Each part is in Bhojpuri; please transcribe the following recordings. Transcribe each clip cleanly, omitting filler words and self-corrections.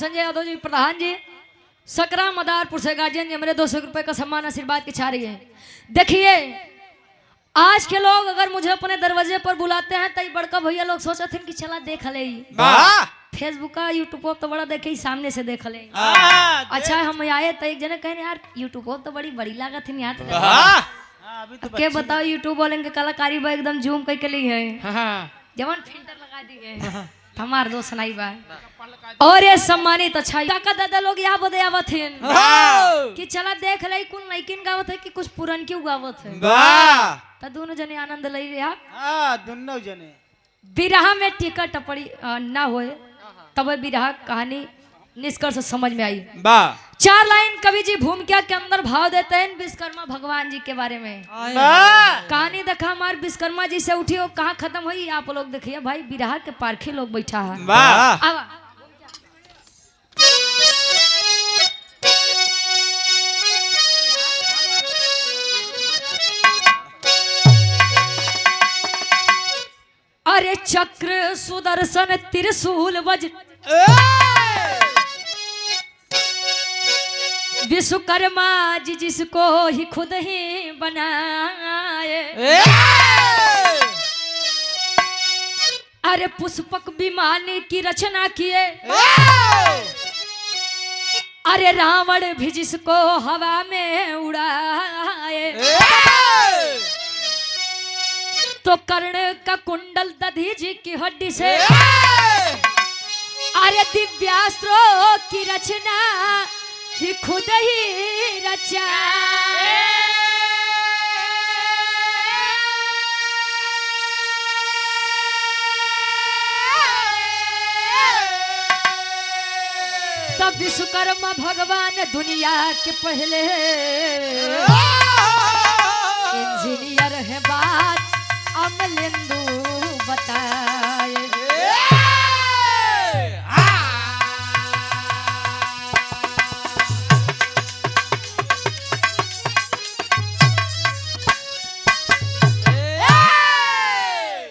संजय यादव जी प्रधान जी सकरा मदारपुर से गार्जियन जी मेरे 200 रुपए का सम्मान आशीर्वाद की छा रही है। देखिए आज के लोग अगर मुझे अपने दरवाजे पर बुलाते हैं तो बड़का भैया लोग सोचते हैं कि चला देख ले फेसबुक का यूट्यूब तो बड़ा देखे सामने से देख ले। अच्छा हम आए तो एक जने कहे यार यूट्यूब तो बड़ी बड़ी लागत है यार के बताओ यूट्यूब वाले के कलाकारी बा एकदम जूम करके ली है जवन फिल्टर लगा दी है हमार दोस्त सुनाई बा और ये सम्मानित अच्छा काका दादा लोग यहाँ बदे आवत हैं कि चला देख ले कुल लड़किन गावत है कि कुछ पुरन क्यों गावत है तो दोनों जने आनंद ले लिया। दोनों जने बिरहा में टिकट टपड़ी ना होए तब बिरहा कहानी निष्कर्ष समझ में आई। 4 लाइन कवि जी भूमिका के अंदर भाव देते हैं विश्वकर्मा भगवान जी के बारे में। कहानी देखा हमारे विश्वकर्मा जी से उठी और कहाँ खत्म हुई आप लोग देखिए भाई बिरहा के पारखी लोग बैठा है। अरे चक्र सुदर्शन त्रिशूल वज्र विश्वकर्मा जी जिसको ही खुद ही बनाए। अरे पुष्पक विमान की रचना किए अरे रावण भी जिसको हवा में उड़ाए। तो कर्ण का कुंडल दधीचि की हड्डी से अरे दिव्यास्त्रों की रचना ही खुद ही रचा। तब विश्वकर्मा भगवान दुनिया के पहले इंजीनियर है बात अमलेंदु बताए।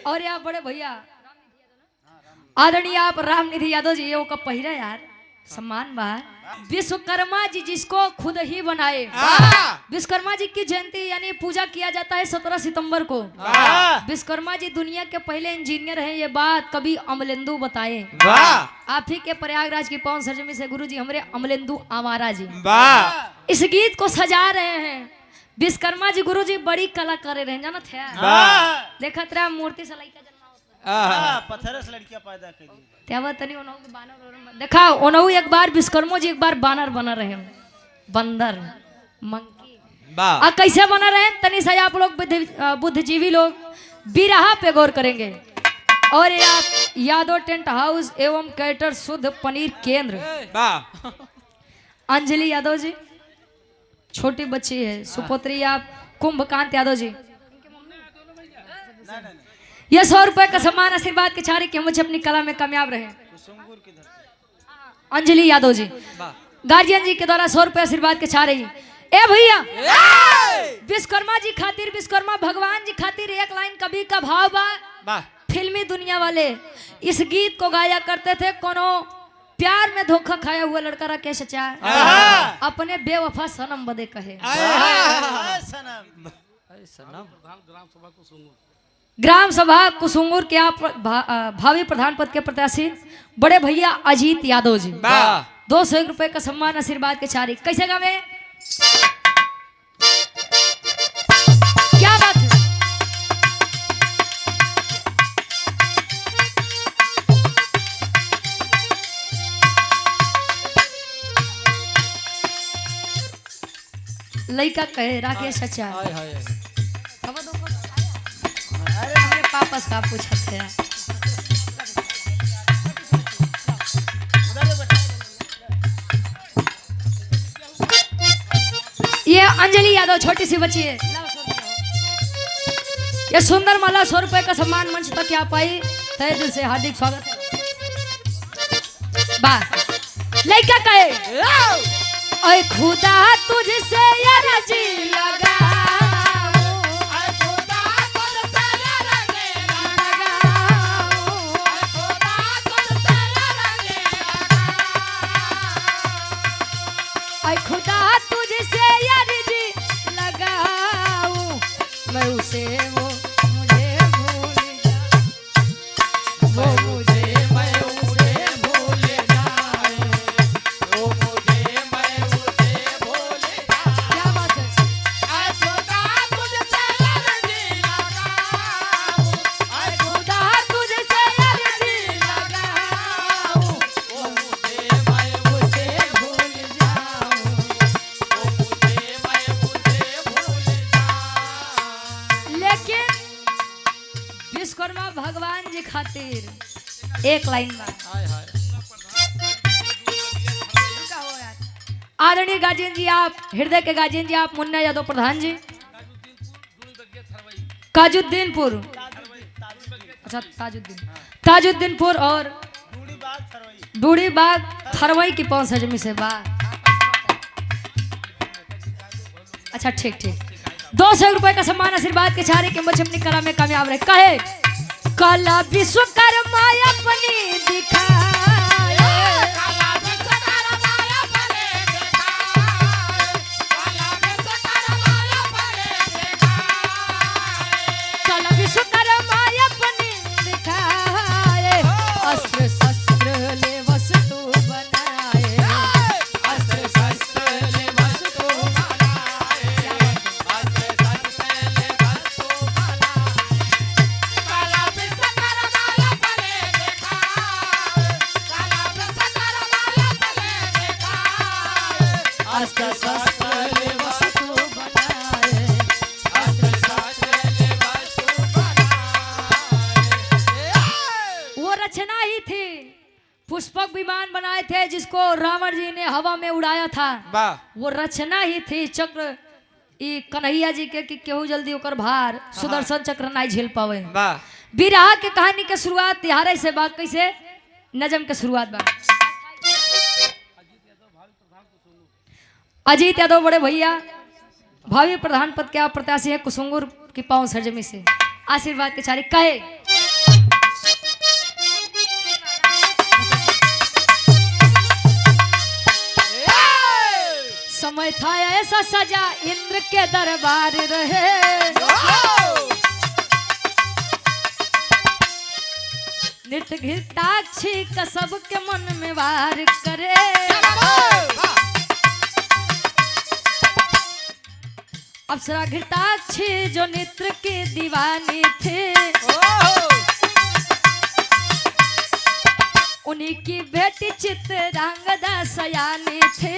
और आप बड़े भैया आदरणीय आप रामनिधि यादव जी का पहिरा यार सम्मान बा। विश्वकर्मा जी जिसको खुद ही बनाए। विश्वकर्मा जी की जयंती यानी पूजा किया जाता है 17 सितंबर को। विश्वकर्मा जी दुनिया के पहले इंजीनियर हैं ये बात कभी अमलेंदु बताए। आप ही के प्रयागराज की पवन सरजमी से गुरु जी हमारे अमलेंदु आवारा जी इस गीत को सजा रहे हैं। विश्वकर्मा जी गुरु जी बड़ी कला कर रहे हैं जाना थे देखा तेरा मूर्ति से लड़का पत्थर से लड़कियां पैदा कर दी त्यावा तनी ओनहु के बानर देखा ओनहु एक बार विश्वकर्मा जी एक बार बानर बना रहे बंदर मंकी आ कैसे बना रहे तनी सा आप लोग बुद्धिजीवी लोग बिरहा पे गौर करेंगे। और ये आप यादव टेंट हाउस एवं कैटर शुद्ध पनीर केंद्र अंजलि यादव जी छोटी बच्ची है सुपुत्री आप कुंभकांत यादव जी यह 100 रुपए का सम्मान आशीर्वाद के छारे कि मुझे अपनी कला में कामयाब रहे। अंजलि यादव जी गार्जियन जी के द्वारा 100 रुपए आशीर्वाद के छारे ए भैया विश्वकर्मा जी खातिर विश्वकर्मा भगवान जी खातिर एक लाइन कवि का भाव बा। फिल्मी दुनिया वाले इस गीत को गाया करते थे कोनो प्यार में धोखा खाया हुआ लड़का राकेश चाचा अपने बेवफा सनम बदे कहे ग्राम सभा कुसुंगुर के आप भावी प्रधान पद के प्रत्याशी बड़े भैया अजीत यादव जी 201 रुपए का सम्मान आशीर्वाद के छारी कैसे गावे क्या बात है। लड़का कहे राकेश चाचा वापस का पूछते हैं ये अंजलि यादव छोटी सी बच्ची है ये सुंदर माला 100 रुपए का सम्मान मंच तक आ पाई तहे दिल से हार्दिक स्वागत है। बा लड़का कहे ओए खुदा तुझसे अर्जी लगा ऐ खुदा तुझसे अर्जी लगाऊं मैं उसे वो मुझे भूल जाए वो मुझे मैं उसे भूल जाए वो मुझे मैं उसे भूल जाऊं। क्या बात है ऐ खुदा तुझसे अर्जी लगाऊं, ऐ खुदा तुझसे अर्जी लगाऊं, वो मुझे मैं उसे भूल जाऊं, वो मुझे मैं उसे भूल जाऊं। लेकिन विश्वकर्मा भगवान जी खातिर एक लाइन में हाय हाय आदरणीय गार्जियन जी आप हृदय के गार्जियन जी आप मुन्ना यादव प्रधान जी काजुद्दीनपुर अच्छा ताजुद्दीनपुर और दूरी बात सरवई बूढ़ी बाग थरवई की 5 जमी से बा अच्छा ठीक ठीक 200 रुपए का सम्मान आशीर्वाद के छारे के बच्चे अपनी कला में कामयाब रहे कहे कला विश्वकर्मा अपनी दिखाए काला विश्वकर्मा अपने दिखाए, काला विश्वकर्मा अपने दिखाए। कला विश्वकर्मा अपनी दिखाए अस्त्र शस्त्र ले वस्तु बनाए अस्त्र शस्त्र ले वस्तु बनाए, अस्त्र शस्त्र ले वस्तु बनाए। काला विश्वकर्मा अपने दिखाए, काला विश्वकर्मा अपने दिखाए। अस्त्र शस्त्र ले वस्तु बनाए अस्त्र शस्त्र ले वस्तु बनाए। वो रचना ही थी पुष्पक विमान बनाए थे जिसको रावण जी ने हवा में उड़ाया था वाह वो रचना ही थी चक्र ई कन्हैया जी के कि केहू जल्दी ओकर भार सुदर्शन चक्र नहीं झेल पावे वाह बिरहा के कहानी के शुरुआत तिहारे से बात कैसे नजम के शुरुआत बा अजीत यादव बड़े भैया भावी प्रधान पद के आप प्रत्याशी है कुसुंगुर की 5 सरजमी से आशीर्वाद के चारे कहे समय था ऐसा सजा इंद्र के दरबार रहे नृत्य घृताक्षी का सबके मन में वार करे अप्सरा घृताक्षी जो नृत्य की दीवानी थे उन्हीं की बेटी चित्रांगदा सयानी थे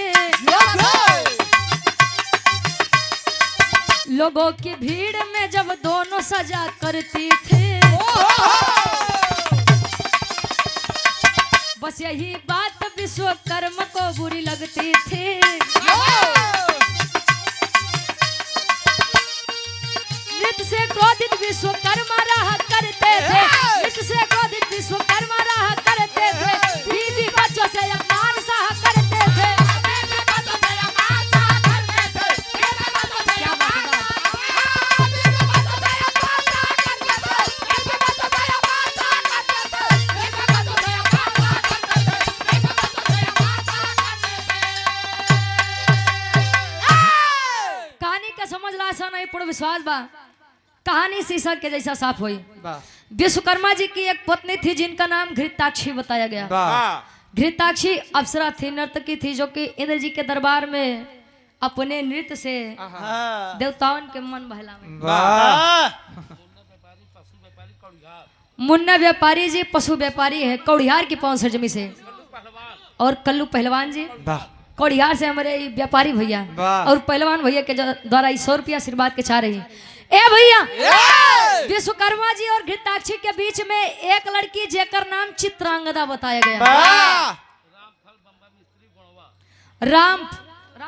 लोगों की भीड़ में जब दोनों सजा करती थी बस यही बात विश्वकर्मा को बुरी लगती थी नृत्य से क्रोधित विश्वकर्मा रहा करते थे नृत्य से क्रोधित विश्वकर्मा रहा करते थे बीवी बच्चों से अपमान सहा करते थे क्या बात है कहानी का समझ ला आसान नहीं पूर्ण विश्वास बा कहानी शीशा के जैसा साफ हुई वाह विश्वकर्मा जी की एक पत्नी थी जिनका नाम घृताक्षी बताया गया वाह घृताक्षी अप्सरा थी नर्तकी थी जो कि इंद्र जी के दरबार में अपने नृत्य से हाँ देवताओं के मन बहलावे वाह मुन्ना व्यापारी जी पशु व्यापारी है कौड़ियार की 5 सरजमी से और कल्लू पहलवान जी वाह कौड़ियार से हमारे ये व्यापारी भैया वाह। और पहलवान भैया के द्वारा 100 रुपया आशीर्वाद के चाह रही ए भैया विश्वकर्मा जी और घृताक्षी के बीच में एक लड़की जेकर नाम चित्रांगदा बताया गया वाह राम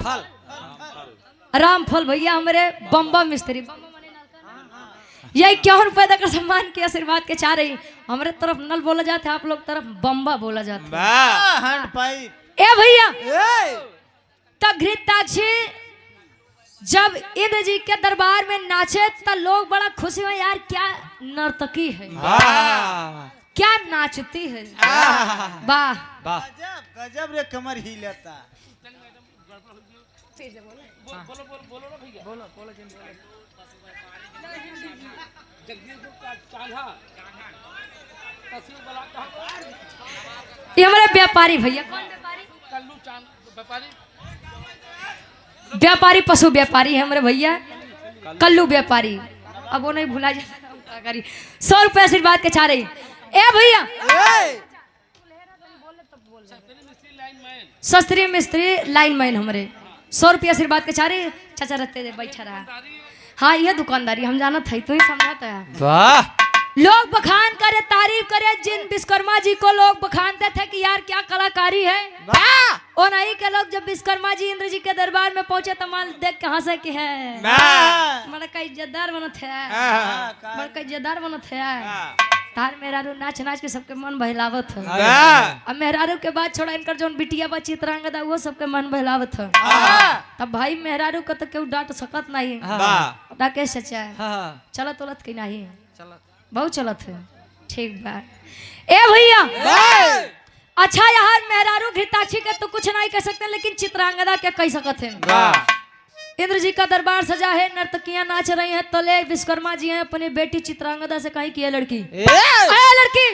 फल रामफल भैया हमारे बम्बा मिस्त्री यही क्यों पैदा कर सम्मान के आशीर्वाद के चाह रही हमारे तरफ नल बोला जाता है आप लोग तरफ बम्बा बोला जाता वाह हैंड पाइप है ए भैया तब घृताक्षी जब इंद्र जी के दरबार में नाचे तो लोग बड़ा खुशी हुए यार क्या नर्तकी है वाह क्या नाचती है वाह वाह गजब गजब रे कमर ही लेता बोलो बोलो बोलो ना भैया बोलो बोलो जगदीशपुर का चांदा तहसील बला कहाँ ये हमारे व्यापारी भैया। कौन व्यापारी? कल्लू चांद व्यापारी व्यापारी पशु व्यापारी है हमारे भैया, कल्लू व्यापारी। अब वो नहीं भुला जाए। 100 रुपये आशीर्वाद के चाह रही। ए भैया शास्त्रीय मिस्त्री लाइन मैन हमारे 100 रुपये आशीर्वाद के चाह रही। चाचा रखते दे बैठा रहा। हाँ ये दुकानदारी हम जाना था, तू ही समझाता है। वाह लोग बखान करे, तारीफ करे। जिन विश्वकर्मा जी को लोग बखानते थे कि यार क्या कलाकारी है, वाह और नहीं के लोग जब विश्वकर्मा जी इंद्र जी के दरबार में पहुंचे तो मान देख के हंसे कि है बड़ा का इज्जतदार बनत है, बड़ा का इज्जतदार बनत है। तार मेहरारू नाच नाच के सबके मन बहलावत है। अब मेहरारू के बाद छोड़ा इनकर जो बिटिया बा चित्रांगदा वो सबके मन बहलावत है। तब भाई मेहरारू को तो क्यों डांट सकत नहीं, डाके सच्चा चलत उलत की नहीं, बहुत चलत है। ठीक बा ए भैया। अच्छा यार मेहरारू घृताक्षी के तो कुछ नहीं कह सकते, लेकिन चित्रांगदा के कह सकते हैं। इंद्र जी का दरबार सजा है, नर्तकियां नाच रही हैं। तले विश्वकर्मा जी हैं अपनी बेटी चित्रांगदा से कहीं की है लड़की, लड़की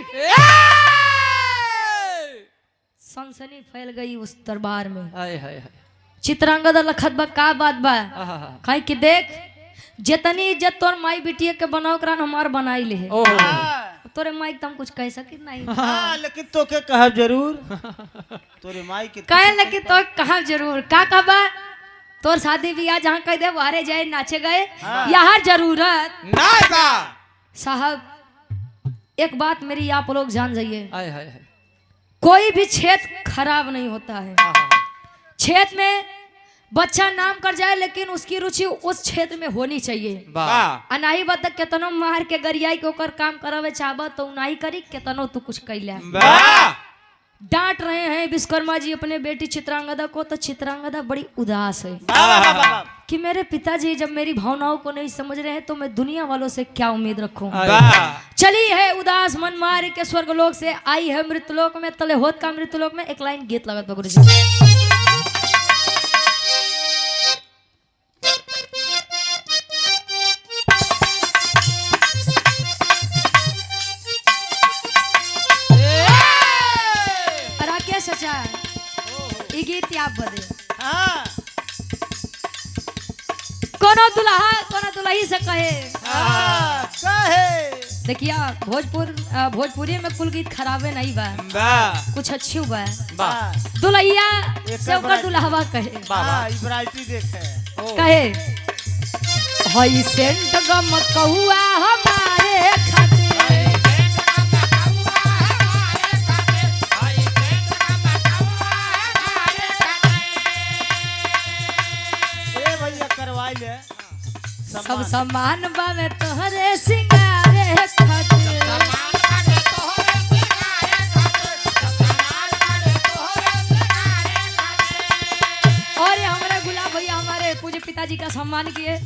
सनसनी फैल गई उस दरबार में। चित्रांगदा लखत बा का बात बा, कहीं की देख जितनी इज्जत तोर माई बिटिया के बनाओ करान हमार बनाई ले तोरे माई तुम कुछ कह सकी नहीं। लेकिन तो के कहा जरूर तोरे माई के कहे लेकिन तो कहा जरूर का कहबा तोर शादी ब्याह जहाँ कह दे वहारे जाए नाचे गए। यहाँ जरूरत साहब एक बात मेरी आप लोग जान जाइए, कोई भी क्षेत्र खराब नहीं होता है। क्षेत्र में बच्चा नाम कर जाए लेकिन उसकी रुचि उस क्षेत्र में होनी चाहिए। अनाही बत केतनो मार के गरियाई के ओकर काम करावे चाहबा तो नहीं करी, केतनो तू कुछ कैला। डांट रहे हैं विश्वकर्मा जी अपने बेटी चित्रांगदा को, तो चित्रांगदा बड़ी उदास है कि मेरे पिताजी जब मेरी भावनाओं को नहीं समझ रहे हैं तो मैं दुनिया वालों से क्या उम्मीद रखूं। चली है उदास मन मार के स्वर्गलोक से आई है मृतलोक में, तले होत का मृतलोक में। एक लाइन गीत लगत गुरु जी। सचा ई गीत आप बदे कोनो दुल्हा कोनो दुल्ही से कहे देखिया भोजपुरी में कुल गीत खराबे नहीं बा, कुछ अच्छी बा। दुल्हिया से ओकर दुल्हवा कहे हई सेंट गम कहुआ हमारे खातिर। सब समान बावे तोहरे सिंगारे खातिर। और हमारे गुलाब भैया हमारे पूज्य पिताजी का सम्मान किए,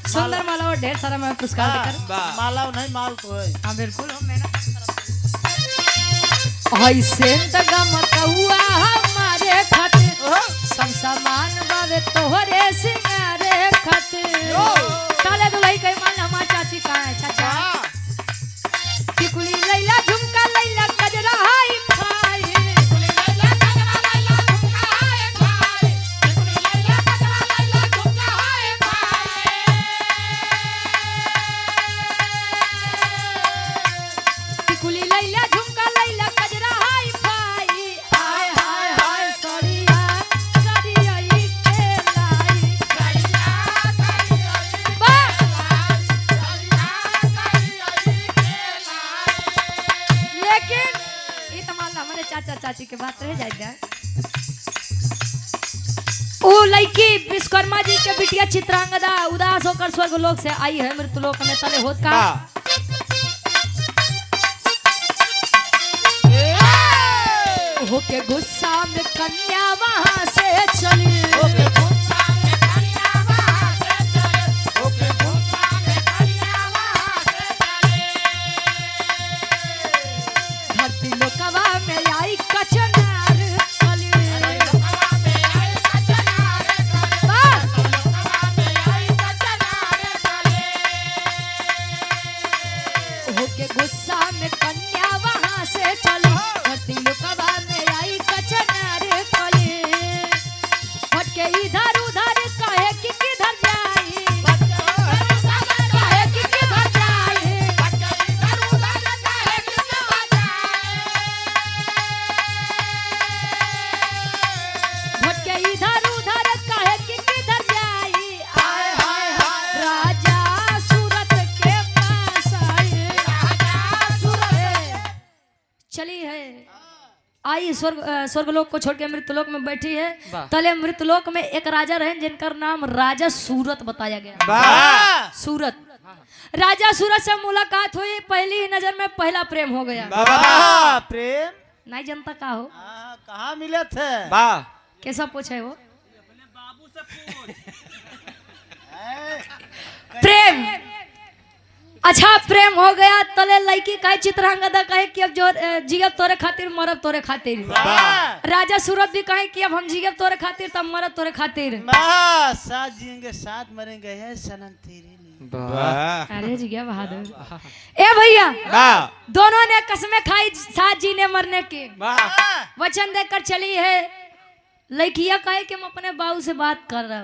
सुंदर माला और ढेर सारा मैं पुरस्कार देकर। माला नहीं माल तो है। हाँ बिल्कुल हो मेहनत हुआ हमारे खातिर, सब सामान बावे तोहरे सिंगारे खातिर। काले दुल्ही कई मान हमार चाची का है चाचा टिकुली लैला झुमका लैला गजरा हाई फाई। टिकुली लैला गजरा लैला झुमका हाई फाई। टिकुली लैला गजरा लैला झुमका हाई फाई। टिकुली लैला झुमका लैला गजरा हाई फाई। हाय हाय हाय सड़िया करियई के लाई करिया करियई बा सड़िया करियई के लाई। लेकिन ई तमाल हमारे चाचा चाची के बात रह जाएगा। ओ लड़की विश्वकर्मा जी के बिटिया चित्रांगदा उदास होकर स्वर्गलोक से आई है मृतलोक में, तले होत का होके गुस्सा में कन्या वहां से चली। धरती लोकवा में आई कचनार चली। इधर उधर काहे कि किधर जाई काहे कि किधर जाई भटके इधर उधर काहे कि किधर जाई आय हाय हाय राजा सूरत के पास आए राजा सूरत चली है आई स्वर्गलोक को छोड़ के मृतलोक में बैठी है। तले मृतलोक में एक राजा रहे जिनका नाम राजा सूरत बताया गया। सूरत राजा सूरत से मुलाकात हुई, पहली ही नजर में पहला प्रेम हो गया। प्रेम नहीं जनता का हो कहाँ मिले थे? कैसा पूछे वो प्रेम अच्छा प्रेम हो गया। तले लड़की कहे चित्रांगदा कहे कि अब जो जियब तोरे खातिर मरब तोरे खातिर। राजा सूरत भी कहे कि अब हम जियब तोरे खातिर तब मरब तोरे खातिर। साथ जिएंगे साथ मरेंगे है सनम तेरे लिए। अरे जिया बहादुर ए भैया दोनों ने कसमें खाई साथ जीने मरने की, वचन देकर चली है। लड़किया कहे कि हम अपने बाबू से बात कर रहा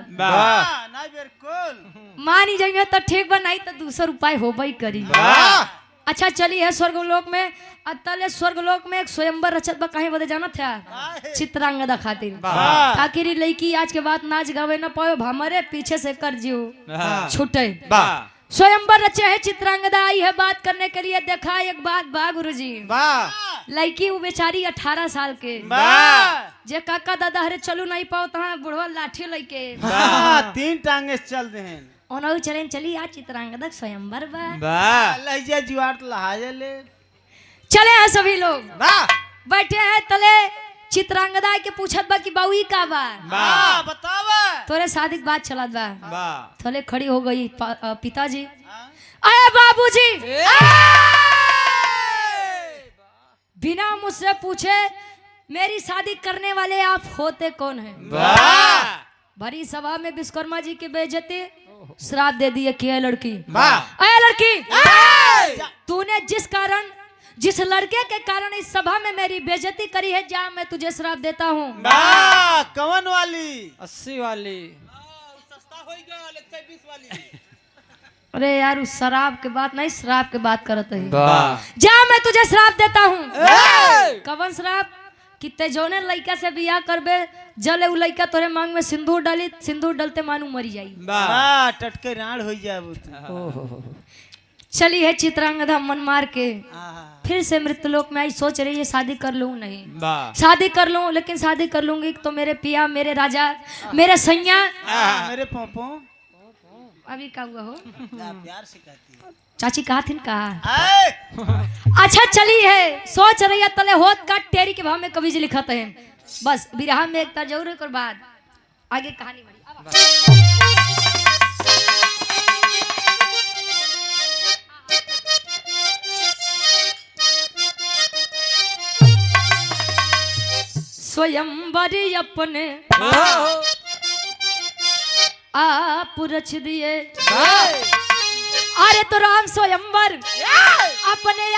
ना बिल्कुल मानी जाइए तो ठीक बा, नहीं तो दूसरा उपाय हो भाई करी। अच्छा चली है स्वर्गलोक में। अतले स्वर्गलोक में एक स्वयंवर रचत बा कहीं बदे जाना था चित्रांगदा खातिर, ताकि री लड़की आज के बाद नाच गावे न पावे हमारे पीछे से कर जियो छूटे। स्वयंवर रचे है, चित्रांगदा आई है बात करने के लिए। देखा एक बात बा गुरुजी, लड़की वो बेचारी 18 साल के जे काका दादा हरे चलू नहीं पाओ तहाँ बुढ़वा लाठी लेके 3 टांगे चल दे हैं ओनहु चलें चली आ चित्रांगदा स्वयंवर बा लहजा जुआर लहाजे ले चले हैं सभी लोग बैठे हैं तले। चित्रांगदा के पूछत बा कि बाऊ का बा बतावा तोरे शादी के बात चलत बा। थले खड़ी हो गई पिताजी अरे बाबूजी बिना मुझसे पूछे मेरी शादी करने वाले आप होते कौन हैं? भरी सभा में विश्वकर्मा जी की बेइज्जती श्राप दे दिए कि लड़की अरे लड़की तूने जिस लड़के के कारण इस सभा में मेरी बेइज्जती करी है, जा मैं तुझे श्राप देता हूँ। कवन वाली 80 वाली अरे यार उस शराब के बात नहीं श्राप के बात करत है। जा मैं तुझे श्राप देता हूँ। कवन श्राप? कि ते जौने लड़का से बियाह करबे जले उ लड़का तोरे मांग में सिंदूर डाली, सिंदूर डलते मानू मरी जाई। टटके राड़ हो जाए। चली है चित्रांगदा मन मार के फिर से मृतलोक में आई, सोच रही है शादी कर लूं नहीं शादी कर लूं, लेकिन शादी कर लूंगी तो मेरे पिया मेरे राजा मेरे सैया मेरे पोपो अभी का हुआ हो प्यार से कहती है चाची कहा थी कहा। अच्छा चली है सोच रही है तले होत का टेरी के भाव में कवि जी लिखत है। बस बिरहा में एक जरूर एक और बाद आगे कहानी बड़ी। स्वयंवर अपने आप रच दिए। अरे तो राम स्वयंवर अपने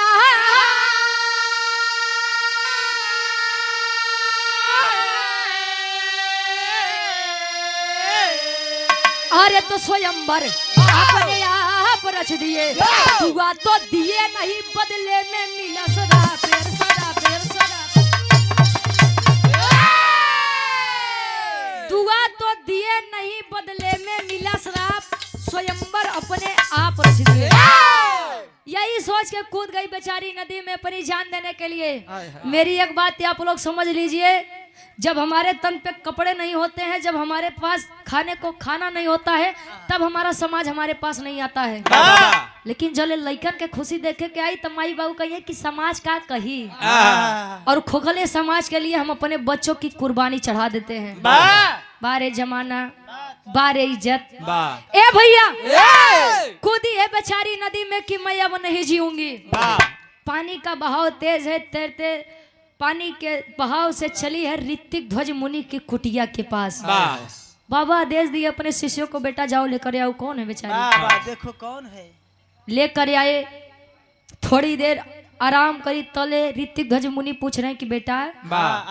अरे तो स्वयंवर अपने आप रच दिए। दुआ तो दिए नहीं बदले में मिला सदा पेर सदा पेर सदा। दुआ तो दिए नहीं बदले में मिला श्राप, स्वयंवर अपने आप रच दिए। यही सोच के कूद गई बेचारी नदी में अपनी जान देने के लिए। मेरी एक बात आप लोग समझ लीजिए, जब हमारे तन पे कपड़े नहीं होते हैं, जब हमारे पास खाने को खाना नहीं होता है, तब हमारा समाज हमारे पास नहीं आता है। लेकिन जब लड़कन के खुशी देखे के आई तो माई बाबू कहिए कि समाज का कही, और खोखले समाज के लिए हम अपने बच्चों की कुर्बानी चढ़ा देते हैं। बारे जमाना बारे इज्जत। ए भैया कूदी है बेचारी नदी में कि मैं अब नहीं जीऊंगी। पानी का बहाव तेज है, तैरते पानी के बहाव से चली है ऋतिक ध्वज मुनि की कुटिया के पास। बाबा आदेश दिए अपने शिष्यों को, बेटा जाओ लेकर आओ। कौन है बेचारी? देखो कौन है। लेकर आए, थोड़ी देर आराम करी तले ऋतिक ध्वज मुनि पूछ रहे हैं कि बेटा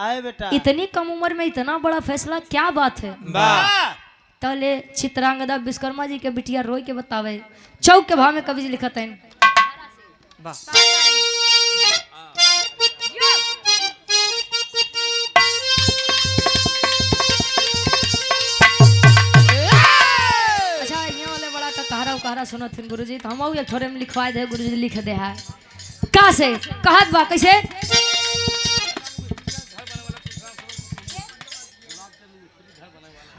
आए बेटा इतनी कम उम्र में इतना बड़ा फैसला क्या बात है। तले चित्रांगदा विश्वकर्मा जी के बिटिया रोई के बतावे चौक के भाव में कवि जी लिखत है अच्छा ये वाले बड़ा का कहरा सुनो थे गुरुजी तो हम एक थोड़े में लिखवा दे गुरुजी लिख दे है का से कहत बा कैसे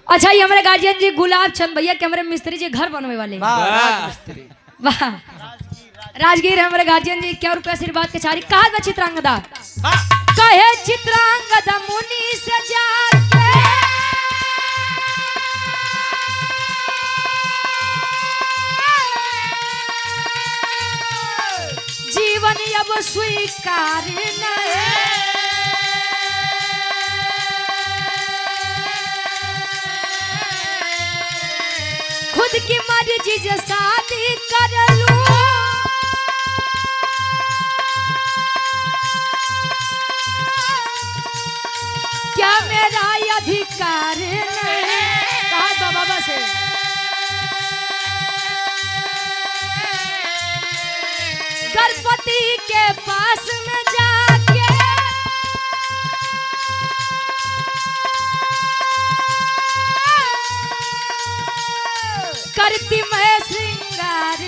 अच्छा ये हमारे गार्जियन जी गुलाब चंद भैया के हमारे मिस्त्री जी घर बनने वाले वाह राजगीर है हमारे गार्जियन जी क्या रुपया आशीर्वाद के चारी कहा था चित्रांगदा कहे चित्रांगदा मुनि से जाके जीवन अब स्वीकार खुद की मर्जी से शादी कर लूं क्या मेरा अधिकार नहीं कहा बाबा से गणपति के पास में जाके करती मैं श्रृंगार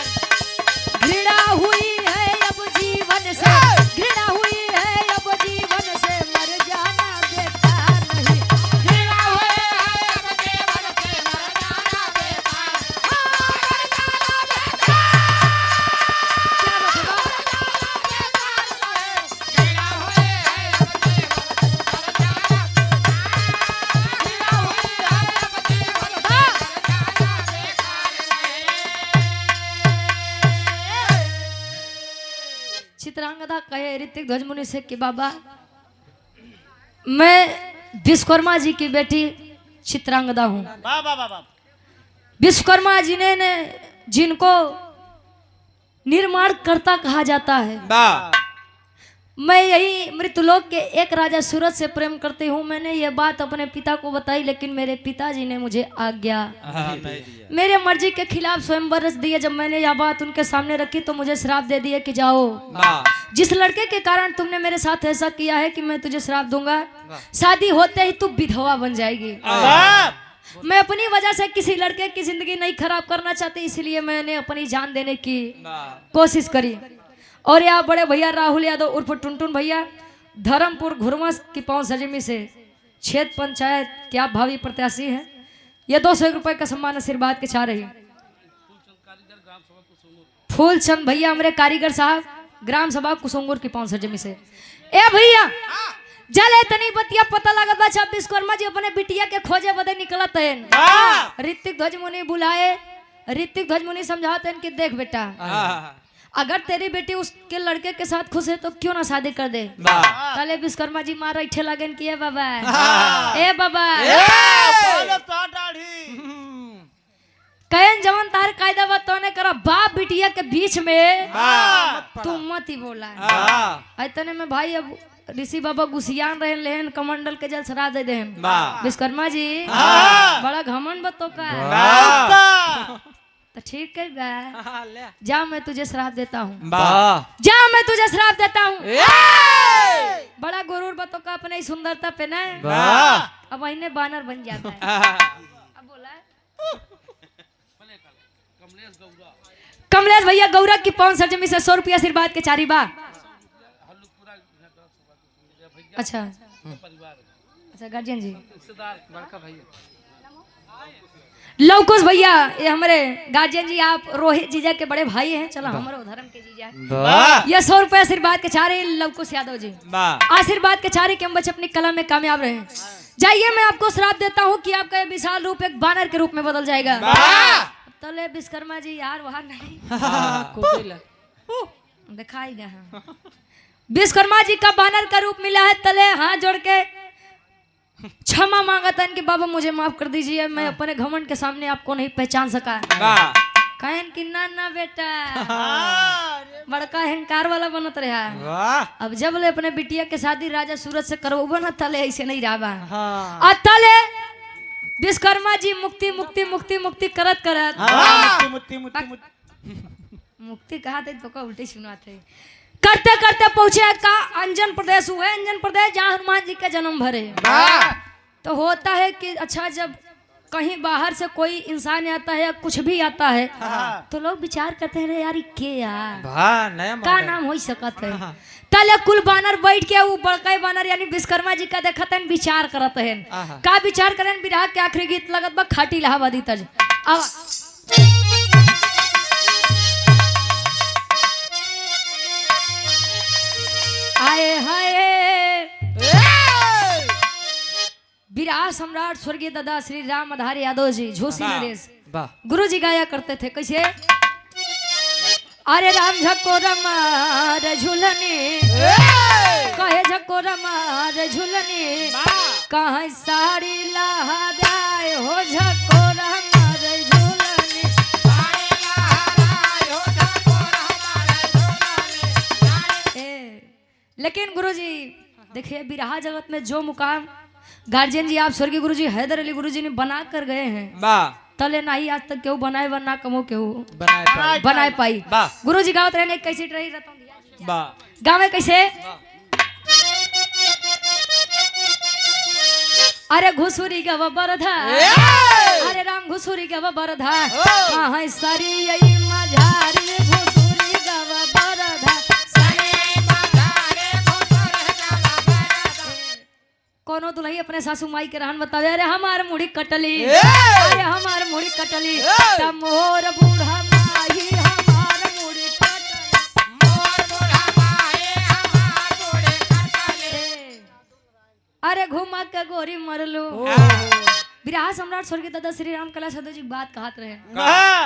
घृणा हुई है अब जीवन से घृणा हुई है अब जीवन से मर जाना बेटा नहीं घृणा हुई है अब जीवन से मर जाना बेटा चित्रांगदा कहे ऋतिक ध्वज मुनि से कि बाबा मैं विश्वकर्मा जी की बेटी चित्रांगदा हूँ विश्वकर्मा जी ने जिनको निर्माण कर्ता कहा जाता है मैं यही मृतलोक के एक राजा सूरज से प्रेम करती हूँ मैंने ये बात अपने पिता को बताई लेकिन मेरे पिताजी ने मुझे आज्ञा मेरे मर्जी के खिलाफ स्वयंवर रच दिए जब मैंने यह बात उनके सामने रखी तो मुझे श्राप दे दिए कि जाओ जिस लड़के के कारण तुमने मेरे साथ ऐसा किया है कि मैं तुझे श्राप दूंगा शादी होते ही तू विधवा बन जाएगी मैं अपनी वजह से किसी लड़के की जिंदगी नहीं खराब करना चाहती इसलिए मैंने अपनी जान देने की कोशिश करी और यहाँ बड़े भैया राहुल यादव उर्फ टुनटुन भैया धर्मपुर घुरमस की पहुंच सजमी से क्षेत्र पंचायत के आप भावी प्रत्याशी हैं ये 201 रुपए का सम्मान आशीर्वाद के चाह रही फूलचंद भैया हमारे कारीगर साहब ग्राम सभा कुसुंगुर की पहुंच सजमी से ए भैया जले तनी बतिया पता लगा था 26 विश्वकर्मा जी अपने बिटिया के खोजे बदे निकलत है ऋतिक ध्वज मुनि बुलाए ऋतिक ध्वज मुनि समझाते हैं कि देख बेटा अगर तेरी बेटी उसके लड़के के साथ खुश है तो क्यों ना शादी कर दे पहले विश्वकर्मा जी मारा इठे लगन किए बाबा ए बाबा कहन जवन तार कायदा बतौने करा बाप बिटिया के बीच में तू मत ही बोला इतने में भाई अब ऋषि बाबा गुसियान रहे लेहन कमंडल के जल सरा दे देहन विश्वकर्मा जी बड़ा घमंड बतो का तो ठीक है बा जा मैं तुझे श्राप देता हूँ जा मैं तुझे श्राप देता हूँ बड़ा गुरूर बतो का अपने ही सुंदरता पे ना अब वही बानर बन जाता है अब बोला कमलेश भैया गौरा की पौन सरजमी से 100 रुपया आशीर्वाद के चारी बा अच्छा अच्छा गार्जियन जी लवकुश भैया ये हमारे गार्जियन जी आप रोहित जीजा के बड़े भाई हैं चलो हमारे धर्म के जीजा ये 100 रुपए आशीर्वाद के चारे लवकुश यादव जी आशीर्वाद के चारे के हम बच्चे अपनी कला में कामयाब रहे जाइए मैं आपको श्राप देता हूँ कि आपका ये विशाल रूप एक बानर के रूप में बदल जाएगा तले विश्वकर्मा जी यार वहां नहीं दिखाएगा विश्वकर्मा जी का बानर का रूप मिला है तले हाथ जोड़ के क्षमा मांगा था कि बाबा मुझे माफ कर दीजिए, मैं अपने घमंड के सामने आपको नहीं पहचान सका। वाह कहन कि ना ना बेटा अरे बड़का अहंकार वाला बनत रहा। वाह अब जब ले अपने बिटिया के शादी राजा सूरज से करबो ना तले ऐसे नहीं रहा। हाँ आ तले विश्वकर्मा जी मुक्ति मुक्ति मुक्ति मुक्ति करत करत हाँ, मुट्ठी मुट्ठी मुट्ठी मुक्ति कहा थे तो का उल्टी सुनाते करते करते पहुंचे का अंजन प्रदेश हुए, अंजन प्रदेश जहाँ हनुमान जी का जन्म भरे। वाह तो होता है कि अच्छा जब कहीं बाहर से कोई इंसान आता है या कुछ भी आता है तो लोग विचार करते हैं यार ये के यार वाह नया का मॉडल। नाम हो सकत है। तले कुल बानर बैठ के वो बड़का बानर यानी विश्वकर्मा जी का देखत है विचार करत है। आहा। का विचार करें विराह के आखिरी गीत लगत बा खाटी इलाहाबादी तर्ज। अब आए हाय विराह सम्राट स्वर्गीय दादा श्री राम आधारी यादव जी झोसी वाह। नरेश वाह गुरु जी गाया करते थे कैसे। अरे राम झको रमार झूलनी कहे झको रमार झूलनी कहे साड़ी लहराए हो झको रमार झूलनी। लेकिन गुरु जी देखिए बिरहा जगत में जो मुकाम गार्जियन जी आप स्वर्गीय गुरु जी हैदर अली गुरु जी ने बना कर गए हैं वाह तले नहीं आज तक केहू बनाए वर ना कमो केहू बनाए पाए। बनाए पाई। वाह गुरु जी गावत रहने कैसे रही रहता वाह गावे कैसे। अरे घुसुरी गवा बरधा अरे राम घुसुरी गवा बरधा कहाँ सारी यही मझारी घुसुरी गवा बरधा। कोनो दुल्ही अपने सासू माई के रहन बतावे अरे हमार मुड़ी कटली अरे हमार मुड़ी कटली तब मोर बूढ़ा माई हमार मुड़ी कटली। अरे घुमा के गोरी मरलो। विराह सम्राट स्वर्गीय दादा श्री राम कला सदो जी बात कहत रहे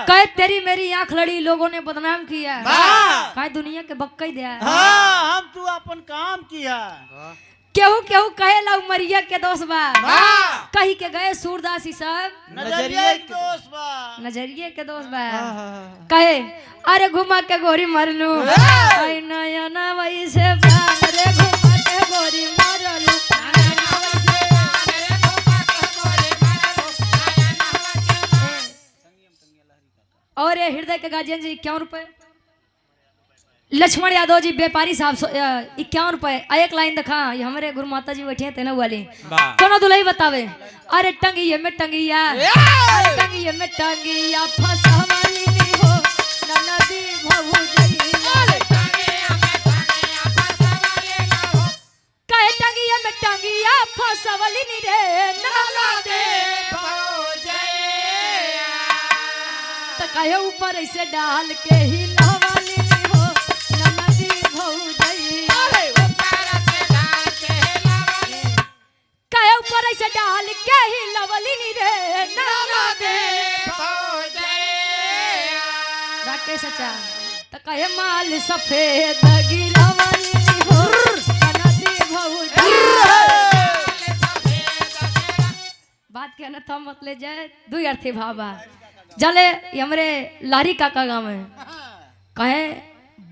कहे तेरी मेरी आंख लड़ी लोगों ने बदनाम किया कहे दुनिया के बक्का दिया। हाँ हम तू अपन काम किया केहू केहू कहे ला उमरिया के दोस्त बा कही के गए सूरदासी सब नजरिया के दोस्त बा नजरिए के दोस्त बा कहे अरे घुमा के गोरी मरलू आई नया ना वैसे प्राण रे घुमा के गोरी मरलू। और ये हृदय के गार्जियन जी 51 रुपए लक्ष्मण यादव जी व्यापारी साहब 51 रुपए। एक लाइन दिखा ये हमारे गुरु माता जी बैठे हैं तेना वाली कोनो दुल्ही बतावे अरे टंगिए में टंगिया अरे टंगिए में टंगिया फसवाली नी हो ननदी भौजई कहे टंगिए में टंगिया फसवाली नी रे ननदी त कहे ऊपर ऐसे डाल के ही लहवाली नी हो ननदी भौजई कहे ऊपर ऐसे डाल के ही लवली नी रे ननदी राकेश चाचा त कहे माल सफेद गिरवली नी हो ननदी भौजई। बात के न था मत ले जाए दू अर्थी भाबा जले ये हमरे लारी काका गाँव में कहे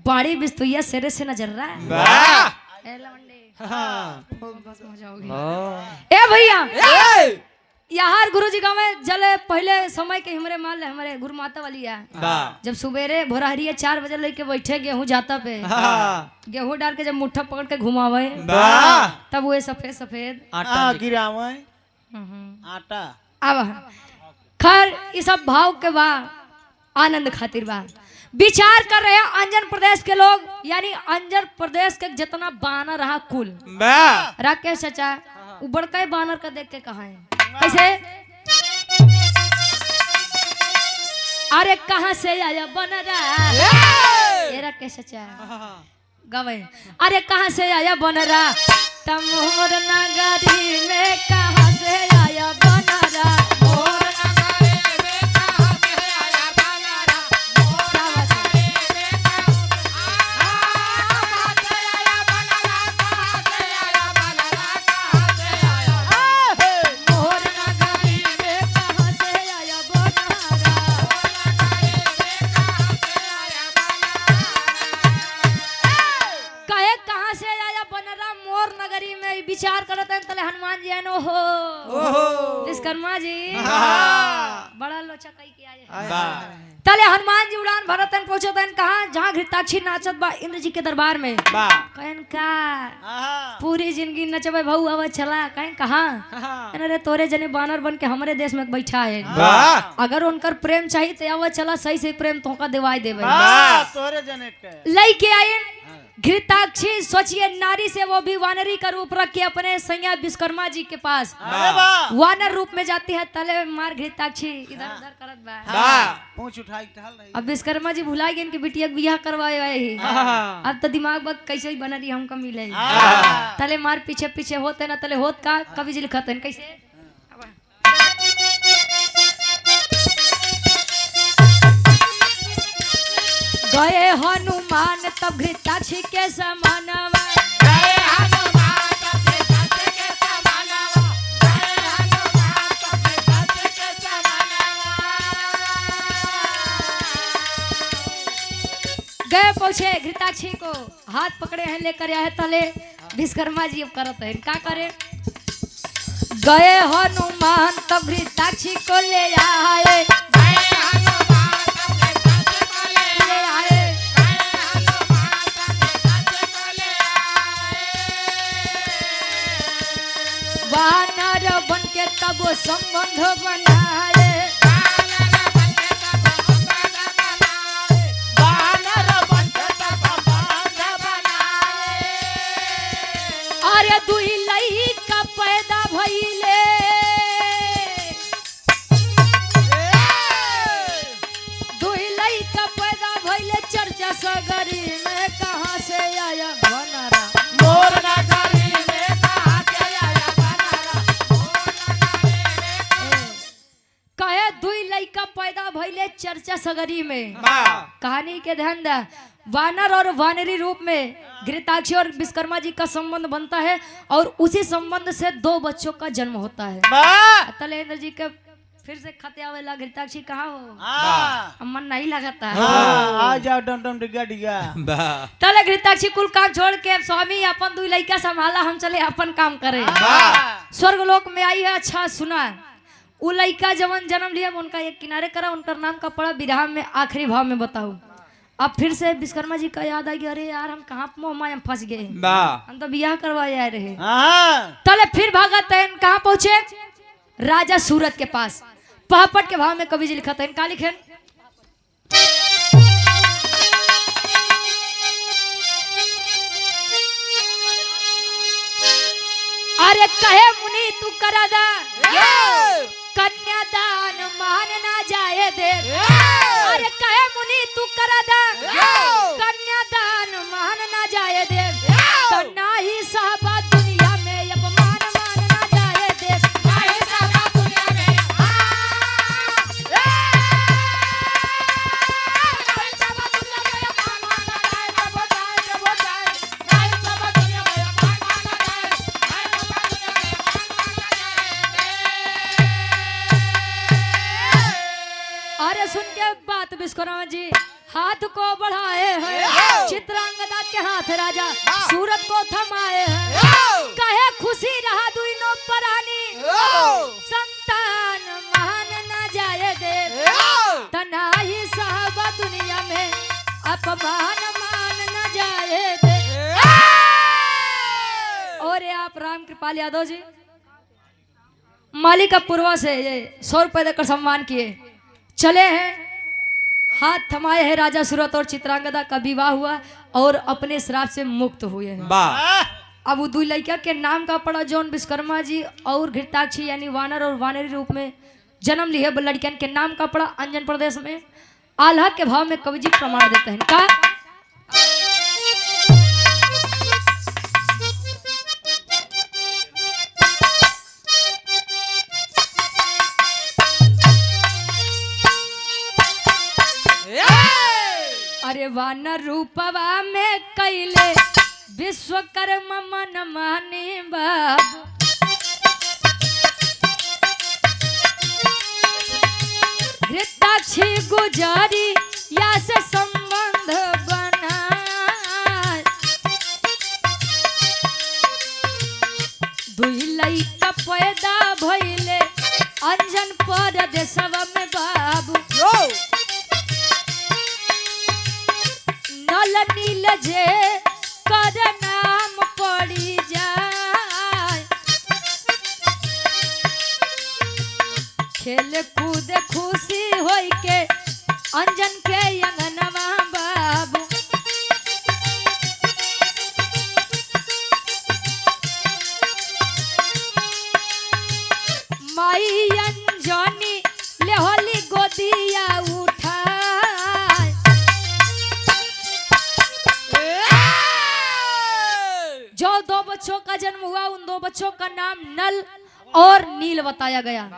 बाड़ी बिस्तुइया सेरे से नजर रहा है वाह ए लवंडे हाँ बस हो जाओगे ए भैया यार गुरु जी गाँव में जले पहले समय के हमारे मान ले हमारे गुरु माता वाली है वाह जब सुबेरे भोरहरिया 4 बजे लेके बैठे गेहूं जाता पे गेहूं डाल के जब मुट्ठा पकड़ के घुमावे वाह तब वो सफेद सफेद हाँ गिरावे हम्म। आटा अब खैर ये सब भाव के बा आनंद खातिर बा विचार कर रहे हैं अंजन प्रदेश के लोग यानी अंजन प्रदेश के जितना बानर रहा कुल वाह राकेश चाचा वो बड़का बानर का देख के कहा है कैसे। अरे कहाँ से आया बनरा ये राकेश चाचा गवे अरे कहाँ से आया बनरा तमोर नगरी में कहाँ से आया बनरा कहाँ से आया बनरा मोर नगरी में विचार करत हैं तले हनुमान जी आनो हो विश्वकर्मा जी बड़ा लोचा कई के आए तले हनुमान जी उड़ान भरतन पहुंचतन कहाँ जहाँ घृताक्षी नाचत बा इंद्र जी के दरबार में कहन का पूरी जिंदगी नचबे भाऊ अब चला कहन कहाँ अरे तोरे जने बानर बन के हमारे देश में बैठा है अगर उनकर प्रेम चाहिए तो अब चला सही से प्रेम तोका दिवाई देवे तोरे जने के लइके आए घृताक्षी सोचिए नारी से वो भी वानरी का रूप रख के अपने सैया विश्वकर्मा जी के पास वानर रूप में जाती है तले मार घृताक्षी इधर उधर करत बा पूंछ उठाई टहल रही अब विश्वकर्मा जी भुला गए कि बिटिया के बियाह करवाए ही अब तो दिमाग बग कैसे ही बना रही हमको मिले तले मार पीछे पीछे होते ना तले होत का कवि जी लिखते हैं कैसे गए हनुमान तब घृताक्षी के समानवा गए पहुंचे घृताक्षी को हाथ पकड़े हैं लेकर आए तले विश्वकर्मा जी अब करत है क्या करे गए हनुमान तब घृताक्षी को ले आए वानर बन के तब वो संबंध बनाए अरे दुई लई का पैदा भइले दुई लई का पैदा भइले चर्चा सगरी में कहाँ से आया बनरा मोर नगरी में कहाँ से आया बनरा कहे दुई लई का पैदा भइले चर्चा सगरी में कहानी के ध्यान दा वानर और वानरी रूप में घृताक्षी और विश्वकर्मा जी का संबंध बनता है और उसी संबंध से 2 बच्चों का जन्म होता है तलेंद्र जी के फिर से खते आवेला घृताक्षी कहाँ हो मन नहीं लगाता है आ जाओ डम डम डिगा डिगा तले घृताक्षी कुल काम छोड़ के स्वामी अपन 2 लड़का संभाला हम चले अपन काम करे स्वर्ग लोक में आई है अच्छा सुना वो लड़का जवन जन्म लिया उनका एक किनारे करा उनका नाम का पड़ा विराम में आखिरी भाव में बताऊं अब फिर से विश्वकर्मा जी का याद आ गया अरे यार हम कहाँ मोहमाया में फंस गए हम तो बियाह करवाए आए रहे तले फिर भागत है कहाँ पहुंचे राजा सूरत के पास पहापट के भाव में कवि जी लिखा था कहा लिखे अरे कहे मुनि तू करा दा कन्यादान मान ना जाए दे अरे कहे मुनि तू करा दा कन्यादान मान ना जाए दे तो ना ही साहबा दुनिया में अपमान मान ना जाए दे ना ही साहबा दुनिया में अरे सुन के बात विश्वकर्मा जी हाथ को बढ़ाए हैं चित्रांगदा के हाथ राजा सूरत को थमाए हैं कहे खुशी रहा दुइनो परानी संतान मान न जाए दे तनाही साहबा दुनिया में अपमान मान न जाए दे और ये आप राम कृपाल यादव जी मालिक पूर्वा से ये 100 रुपए देकर सम्मान किए चले हैं हाथ थमाए हैं राजा सूरत और चित्रांगदा का विवाह हुआ और अपने श्राप से मुक्त हुए हैं अब वो 2 लड़का के नाम का पड़ा जौन विश्वकर्मा जी और घृताक्षी यानी वानर और वानरी रूप में जन्म लिए लड़कियन के नाम का पड़ा अंजन प्रदेश में आल्हा के भाव में कवि जी प्रमाण देते हैं का अरे वानर रूपवा में कैले विश्वकर्मा मन माने बाबू घृताक्षी गुजारी या से संबंध बना जे कर नाम पड़ी जाए खेल कूद खुशी होई के अंजन के अंगनवा बाबू माई अंजनी ले होली गोदिया उठाए जो 2 बच्चों का जन्म हुआ उन 2 बच्चों का नाम नल और नील बताया गया।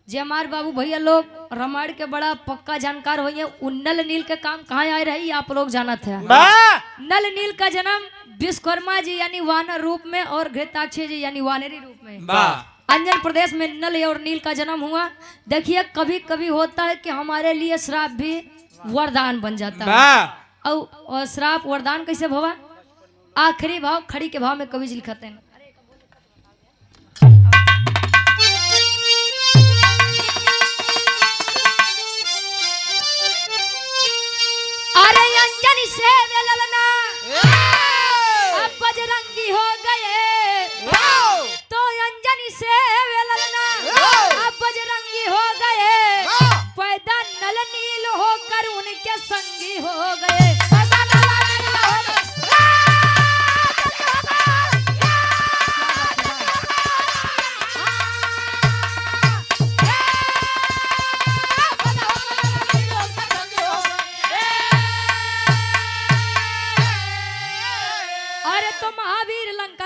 जे हमारे बाबू भैया लोग रामायण के बड़ा पक्का जानकार हुई है। उन नल नील के काम कहाँ आए रही आप लोग जाना थे। नल नील का जन्म विश्वकर्मा जी यानी वानर रूप में और घृताक्षी जी यानी वानरी रूप में अंजन प्रदेश में नल और नील का जन्म हुआ। देखिए कभी कभी होता है कि हमारे लिए श्राप भी वरदान बन जाता है। और श्राप वरदान कैसे भवा आखिरी भाव खड़ी के भाव में कवि जी लिखते हैं। अरे अंजनी से वे ललना अब बजरंगी हो गए तो अंजनी से वे ललना अब बजरंगी हो गए पैदा नल नील होकर उनके संगी हो गए।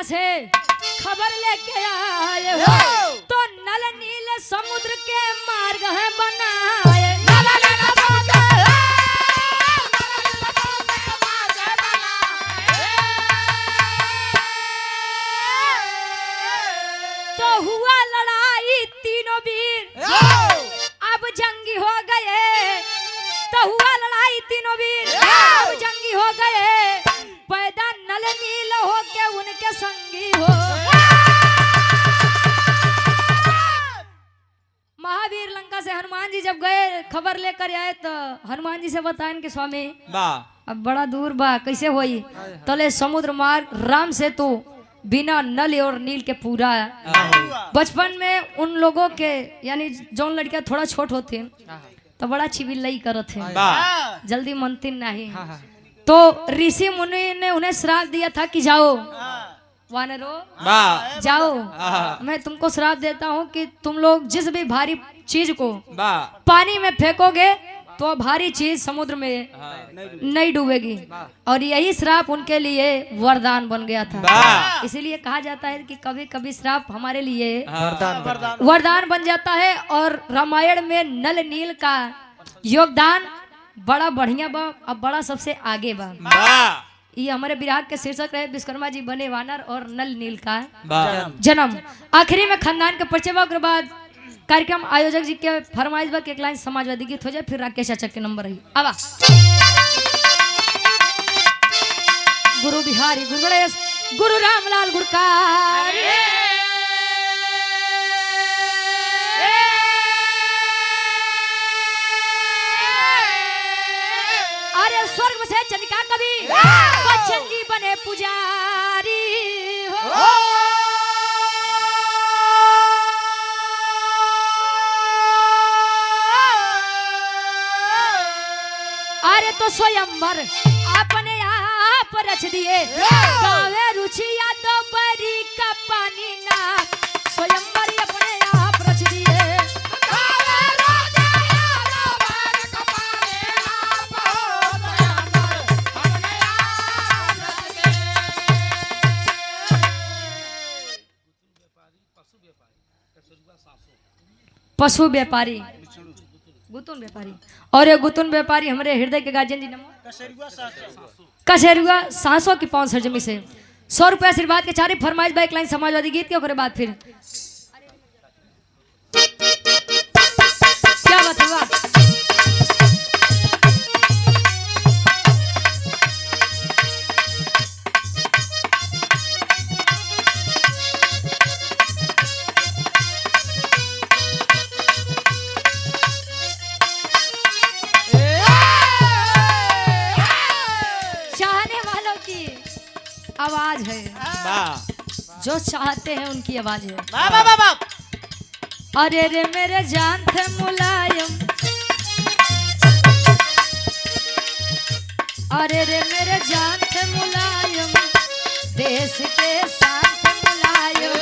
से खबर लेके आए हो तो नल नील समुद्र के मार्ग है बनाए। तो हुआ लड़ाई तीनों वीर अब जंगी हो गए। तो हुआ लड़ाई तीनों वीर अब जंगी हो गए पैदा नल नील हो के उनके संगी हो। महावीर लंका से हनुमान जी जब गए खबर लेकर आए तो हनुमान जी से बताएं कि स्वामी अब बड़ा दूर बा कैसे होई तले समुद्र मार्ग राम सेतु बिना नल और नील के पूरा है। बचपन में उन लोगों के यानी जौन लड़कियां थोड़ा छोट होते तो बड़ा चिबिल्लई करत थे जल्दी मनती नहीं। तो ऋषि मुनि ने उन्हें श्राप दिया था कि जाओ वानरो जाओ मैं तुमको श्राप देता हूँ कि तुम लोग जिस भी भारी चीज को पानी में फेंकोगे तो भारी चीज समुद्र में नहीं डूबेगी। और यही श्राप उनके लिए वरदान बन गया था। इसीलिए कहा जाता है कि कभी कभी श्राप हमारे लिए वरदान बन जाता है। और रामायण में नल नील का योगदान बड़ा बढ़िया बा अब बड़ा सबसे आगे बा। ये हमारे विराग के शीर्षक रहे विश्वकर्मा जी बने वानर और नल नील का जन्म। आखिरी में खानदान के परिचय बा के बाद कार्यक्रम आयोजक जी के फरमाइश बा के एक लाइन समाजवादी गीत हो जाए फिर राकेश चाचा के नंबर रही। आवा गुरु बिहारी गुरु गणेश गुरु रामलाल गुड़कार अरे स्वर्ग से चंद्रिका कवि बच्चन जी बने पुजारी हो। अरे तो स्वयंवर अपने आप रच दिए गावे रुचिया तो बरी का पानी ना स्वयंवर अपने आप रच दिए। पशु व्यापारी गुतुन व्यापारी और ये गुतुन व्यापारी हमारे हृदय के गार्जियन जी नमो कशेरुआ सांसों की पौन सरजमी से 100 रुपया आशीर्वाद के चारे फरमाइश बाइक लाइन समाजवादी गीत के और बाद फिर क्या बात हुआ। चाहने वालों वाह जो चाहते हैं उनकी आवाज है। वाह वाह वाह वाह। अरे रे मेरे जान थे मुलायम, अरे रे मेरे जान थे मुलायम, देश के शान थे मुलायम।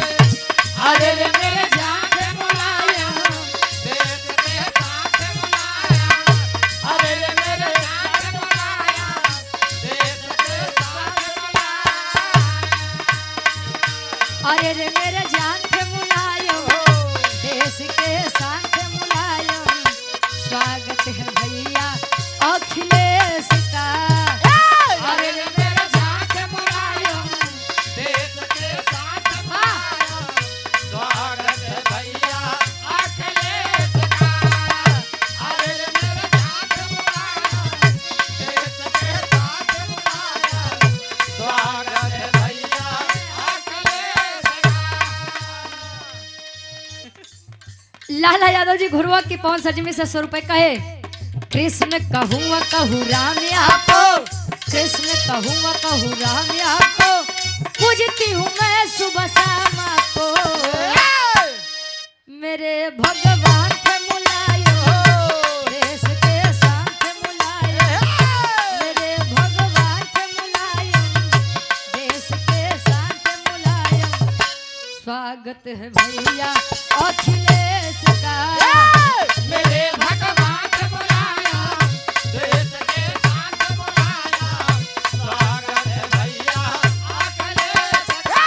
अरे रे मेरे जान थे मुलायम, देश के साथ बुलाया अरे रे मेरे साथ बुलाया देश के साथ बुलाया अरे रे मेरे जान थे मुलायम, देश के शान थे मुलायम। स्वागत है भैया अखिलेश का। अरे रे मेरे जान थे मुलायम, देश के साथ बुलाया स्वागत है भैया अखिलेश का अरे रे मेरे साथ बुलाया देश के साथ बुलाया स्वागत है भैया अखिलेश का। लाला यादव जी घुरवा की पवन सजमी से 100 रुपए कहे। कृष्ण कहूँ कहूँ राम आपको, कृष्ण कहूँ कहूँ राम आपको, पूजती हूँ मैं सुबह शाम आपको। मेरे भगवान थे मुलायम, देश के शान थे मुलायम। मेरे भगवान थे मुलायम, देश के शान थे मुलायम। स्वागत है भैया अखिलेश का। मेरे भगवान बुलाया देश के साथ बुलाया स्वागत है भैया अखिलेश का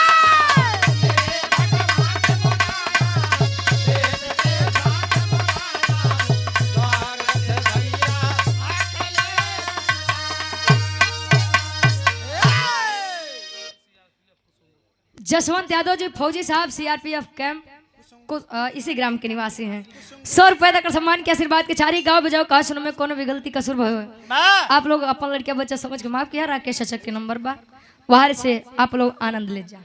मेरे भगवान बुलाया देश के साथ बुलाया स्वागत है भैया अखिलेश। जसवंत यादव जी फौजी साहब सीआरपीएफ कैंप इसी ग्राम के निवासी हैं। 100 रुपए देकर सम्मान के आशीर्वाद के चारी गाँव बजाओ कहा सुनो में कोनो भी गलती कसूर भयो। वाह आप लोग अपन लड़किया बच्चा समझ के माफ किया। राकेश चचक के नंबर बा वहां से आप लोग आनंद ले जा।